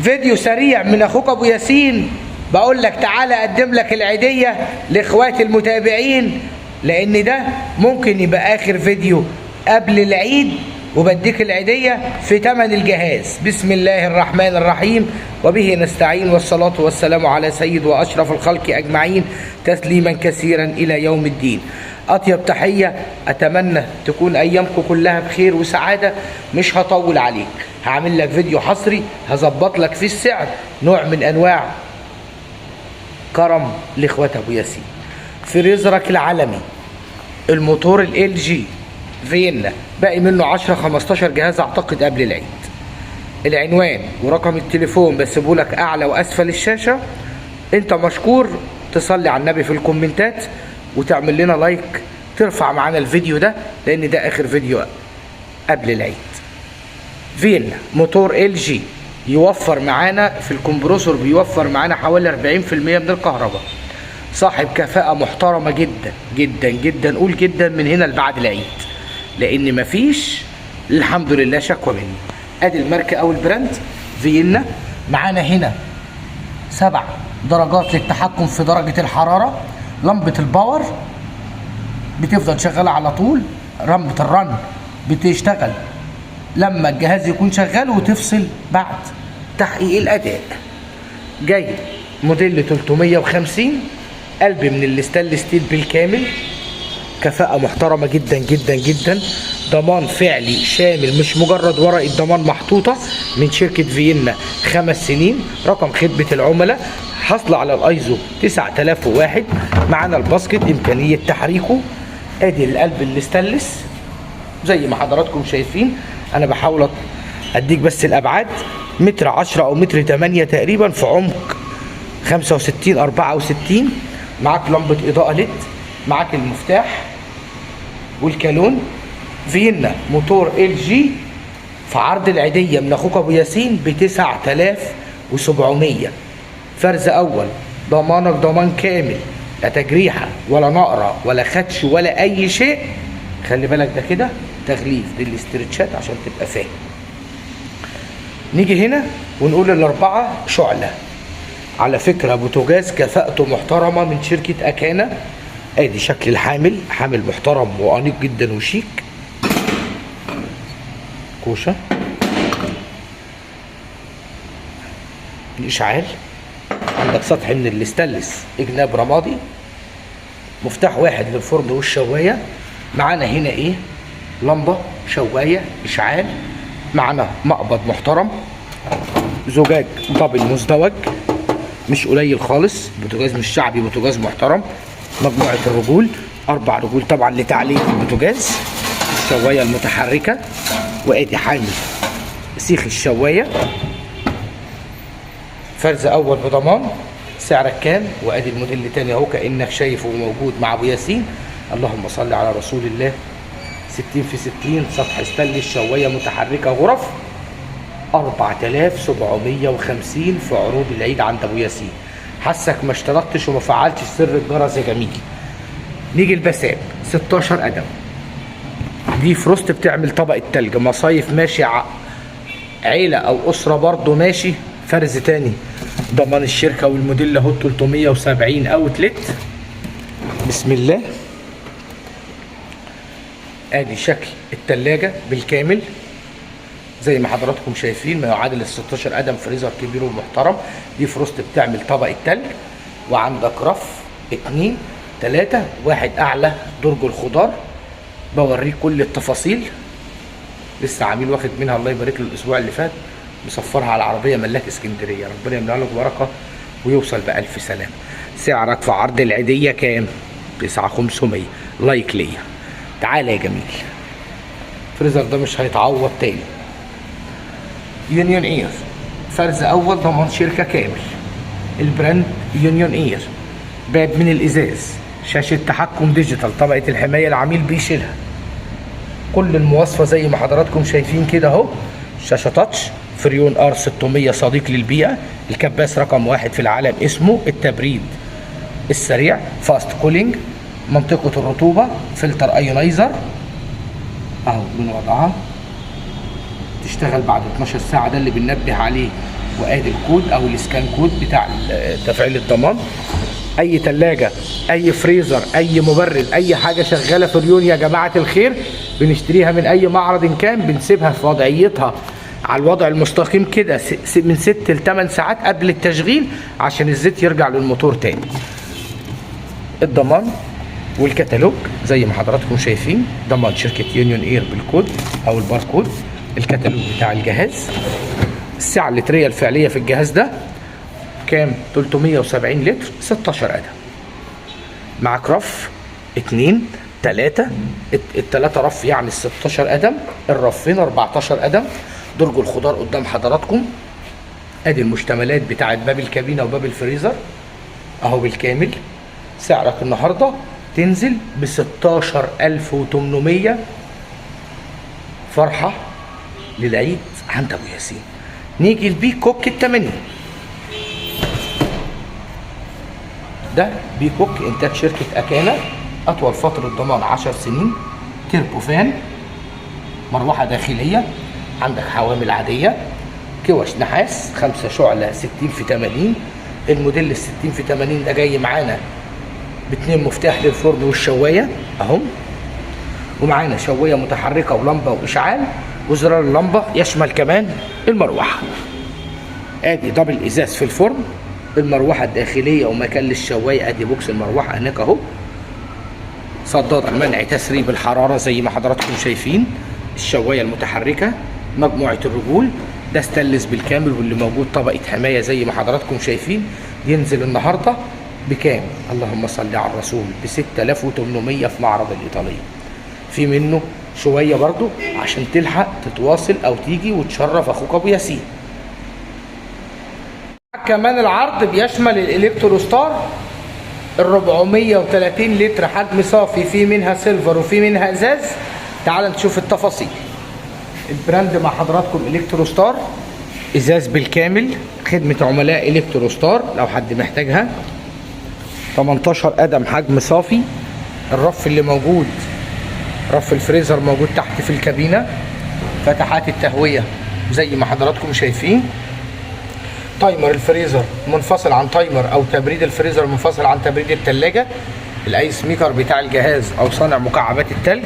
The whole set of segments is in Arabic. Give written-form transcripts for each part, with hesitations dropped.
فيديو سريع من اخوك ابو ياسين، بقول لك تعالى اقدم لك العيديه لاخواتي المتابعين، لان ده ممكن يبقى اخر فيديو قبل العيد، وبديك العيديه في ثمن الجهاز. بسم الله الرحمن الرحيم، وبه نستعين، والصلاه والسلام على سيد واشرف الخلق اجمعين، تسليما كثيرا الى يوم الدين. اطيب تحيه، اتمنى تكون ايامكم كلها بخير وسعاده. مش هطول عليك، هعمل لك فيديو حصري هظبط لك فيه السعر، نوع من انواع كرم لاخوات ابو ياسين. فريزرك العالمي الموتور ال جي فيينا، باقي منه 10 15 جهاز اعتقد قبل العيد. العنوان ورقم التليفون بسيبهولك اعلى واسفل الشاشه. انت مشكور تصلي على النبي في الكومنتات وتعمل لنا لايك، ترفع معانا الفيديو ده لان ده اخر فيديو قبل العيد. فيينا موتور ال جي يوفر معانا في الكمبروسور، بيوفر معانا حوالي 40% من الكهرباء. صاحب كفاءة محترمة جدا جدا جدا، قول جدا من هنا لبعد العيد، لان مفيش الحمد لله شكوى مني. ادي الماركة او البراند فيينا. معانا هنا 7 درجات للتحكم في درجة الحرارة. لمبة الباور بتفضل شغالة على طول. لمبة الرن بتشتغل لما الجهاز يكون شغال وتفصل بعد تحقيق الاداء. جاي موديل 350، قلب من الستانلس ستيل بالكامل، كفاءة محترمة جدا جدا جدا. ضمان فعلي شامل، مش مجرد ورقة ضمان محطوطة من شركة فيينا 5 سنين. رقم خدمة العملاء حصل على الايزو 9001. معانا الباسكت امكانية تحريكه. ادي القلب الستانلس زي ما حضراتكم شايفين. انا بحاول اديك بس الابعاد، متر 10 او متر 8 تقريبا في عمق 65 64. معاك لمبة اضاءة ليد، معاك المفتاح والكالون. فيينا موتور ال جي في عرض العيدية من اخوك ابو ياسين ب 9700. فرز اول، ضمانك ضمان كامل، لا تجريحة ولا نقرة ولا خدش ولا اي شيء. خلي بالك ده كده تغليف للاسترتشات عشان تبقى فاهم. نيجي هنا ونقول الاربعة شعلة. على فكرة بوتاجاز كفاءته محترمة من شركة اكانا. ادي شكل الحامل، حامل محترم وانيق جدا وشيك. كوشة الاشعال، عندك سطح من الاستانلس اجناب رمادي، مفتاح واحد للفرن والشواية. معانا هنا ايه؟ لمبة شواية اشعال. معانا مقبض محترم، زجاج دبل مزدوج مش قليل خالص. بوتاجاز مش شعبي، بوتاجاز محترم. مجموعة الرجول 4 رجول طبعا لتعليق البوتاجاز. الشواية المتحركة، وادي حامل سيخ الشواية. فرز اول بضمان. سعرك كام؟ وادي الموديل التاني اهو كانك شايفه موجود مع ابو ياسين. اللهم صل على رسول الله. 60 في 60، سطح ستانلس، شوايه متحركه، غرف 4750 في عروض العيد عند ابو ياسين. حسك ما اشتركتش وما فعلتش سر الجرس يا جميل. نيجي البساب 16 قدم، دي فروست بتعمل طبقه تلج. مصايف ماشي، عيله او اسره برضو ماشي. فرز تاني ضمان الشركه والموديل اهو 370 اوتلت. بسم الله. ادي شكل التلاجة بالكامل زي ما حضراتكم شايفين، ما يعادل ال 16 قدم. فريزر كبير ومحترم. دي فروست بتعمل طبقة تلج. وعندك رف 2 3، واحد اعلى درج الخضار. بوريك كل التفاصيل. لسه عميل واخد منها الله يبارك له الاسبوع اللي فات، مصفرها على العربية ملاك اسكندرية. ربنا يمنع لك بركة ويوصل بألف سلام. سعرك في عرض العيدية كام؟ 9500. لايك ليا. تعالى يا جميل. الفريزر ده مش هيتعوض تاني. يونيون اير، فرز اول ضمان شركة كامل. البراند يونيون اير. باب من الازاز، شاشة تحكم ديجيتال، طبقة الحماية العميل بيشيلها. كل المواصفة زي ما حضراتكم شايفين كده اهو. شاشة تاتش، فريون ار 600 صديق للبيئة. الكباس رقم 1 في العالم اسمه التبريد السريع، فاست كولينج. منطقة الرطوبة، فلتر ايونايزر اهو من وضعها. تشتغل بعد 12 ساعة، ده اللي بننبه عليه وادي الكود او الاسكان كود بتاع تفعيل الضمان. اي تلاجة، اي فريزر، اي مبرد، اي حاجة شغالة في ريون يا جماعة الخير بنشتريها من اي معرض إن كان، بنسيبها في وضعيتها على الوضع المستقيم كده من 6 ل 8 ساعات قبل التشغيل عشان الزيت يرجع للموتور تاني. الضمان والكتالوج زي ما حضراتكم شايفين، ضمان شركة يونيون اير بالكود او الباركود، الكتالوج بتاع الجهاز، السعة اللترية الفعلية في الجهاز ده كام؟ 370 لتر 16 قدم. معاك رف 2 3 التلاتة رف يعني 16 قدم، الرفين 14 قدم. درج الخضار قدام حضراتكم. ادي المشتملات بتاعت باب الكابينة وباب الفريزر اهو بالكامل. سعرك النهارده تنزل ب 16800. فرحة للعيد عند ابو ياسين. نيجي لبيك كوك ال80. ده بيك كوك انتاج شركة اكانا، اطول فترة ضمان 10 سنين، تربوفان، مروحة داخلية، عندك حوامل عادية، كوش نحاس 5 شعلة 60 في 80. الموديل ال 60 في 80 ده جاي معانا باتنين مفتاح للفرن والشواية اهم، ومعانا شواية متحركة ولمبة واشعال، وزرار اللمبة يشمل كمان المروحة. ادي دبل ازاز في الفرن، المروحة الداخلية ومكان للشواية، ادي بوكس المروحة هناك اهو، صدادة منع تسريب الحرارة زي ما حضراتكم شايفين، الشواية المتحركة، مجموعة الرجول، ده ستانلس بالكامل واللي موجود طبقة حماية زي ما حضراتكم شايفين. ينزل النهاردة بكام؟ اللهم صل على الرسول، ب 6800 في معرض الإيطالية. في منه شوية برضو عشان تلحق تتواصل أو تيجي وتشرف أخوك أبو ياسين. كمان العرض بيشمل الإلكتروستار ال 430 لتر حجم صافي، في منها سيلفر وفي منها ازاز. تعال نشوف التفاصيل. البراند مع حضراتكم الكتروستار، ازاز بالكامل، خدمة عملاء الكتروستار لو حد محتاجها. 18 قدم حجم صافي. الرف اللي موجود رف الفريزر موجود تحت في الكابينة، فتحات التهوية زي ما حضراتكم شايفين. تايمر الفريزر منفصل عن تايمر او تبريد الفريزر منفصل عن تبريد الثلاجه. الايس ميكر بتاع الجهاز او صانع مكعبات الثلج.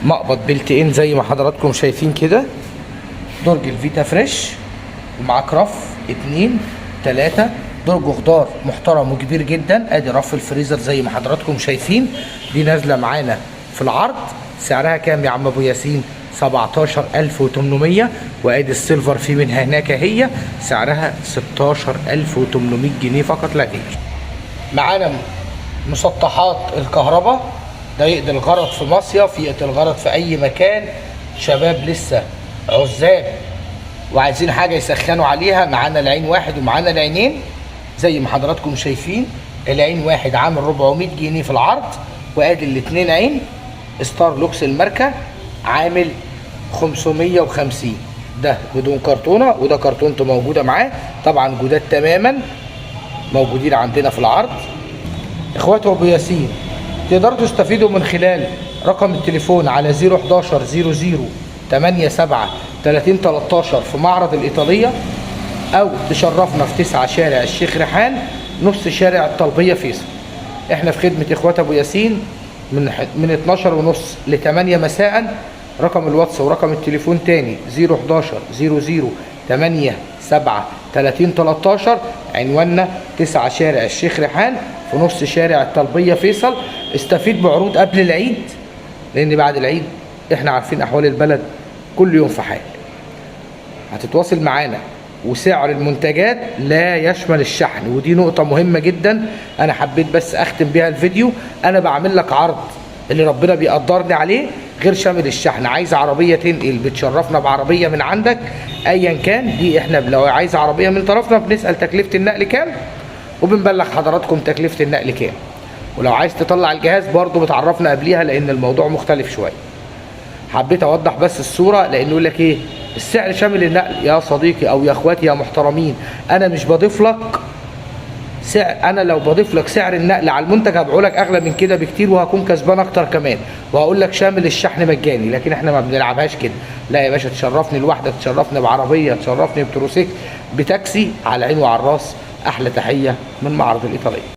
مقبض بلت ان زي ما حضراتكم شايفين كده. درج الفيتا فريش، ومعاك رف 2 3. درج خضار محترم وكبير جدا. ادي رف الفريزر زي ما حضراتكم شايفين، دي نازله معانا في العرض. سعرها كام يا عم ابو ياسين؟ 17800. وادي السيلفر في منها هناك هي سعرها 16800 جنيه فقط لا غير. معانا مسطحات الكهرباء، ده يقضي الغرض في مصيف، يقضي الغرض في اي مكان. شباب لسه عزاب وعايزين حاجه يسخنوا عليها، معانا العين واحد ومعانا العينين زي ما حضراتكم شايفين. العين واحد عامل 400 جنيه في العرض، وادي الاثنين عين ستار لوكس الماركه عامل 550. ده بدون كرتونه، وده كرتونته موجوده معاه طبعا، جداد تماما موجودين عندنا في العرض. اخواته ابو ياسين تقدروا تستفيدوا من خلال رقم التليفون على 011 00 87 30 13 في معرض الإيطالية، او تشرفنا في 9 شارع الشيخ ريحان نص شارع الطلبيه فيصل. احنا في خدمه اخوات ابو ياسين من 12 ونص ل 8 مساء. رقم الواتس ورقم التليفون تاني 011 00 87 30 13. عنواننا 9 شارع الشيخ ريحان في نص شارع الطلبيه فيصل. استفيد بعروض قبل العيد، لان بعد العيد احنا عارفين احوال البلد كل يوم في حال. هتتواصل معانا، وسعر المنتجات لا يشمل الشحن، ودي نقطة مهمة جدا أنا حبيت بس أختم بيها الفيديو. أنا بعمل لك عرض اللي ربنا بيقدرني عليه غير شامل الشحن. عايز عربية تنقل بتشرفنا بعربية من عندك أيا كان، دي إحنا لو عايز عربية من طرفنا بنسأل تكلفة النقل كام، وبنبلغ حضراتكم تكلفة النقل كام. ولو عايز تطلع الجهاز برضو بتعرفنا قبليها، لأن الموضوع مختلف شوية. حبيت أوضح بس الصورة، لأنه يقول لك إيه السعر شامل النقل. يا صديقي او يا اخواتي يا محترمين، انا مش بضيف لك انا لو بضيف لك سعر النقل على المنتج هبيعه لك اغلى من كده بكتير، وهكون كسبان اكتر كمان، وهقول لك شامل الشحن مجاني. لكن احنا ما بنلعبهاش كده. لا يا باشا، تشرفني لوحدك، تشرفني بعربيه، تشرفني بتروسيكل، بتاكسي، على العين وعلى الراس. احلى تحيه من معرض الايطاليه.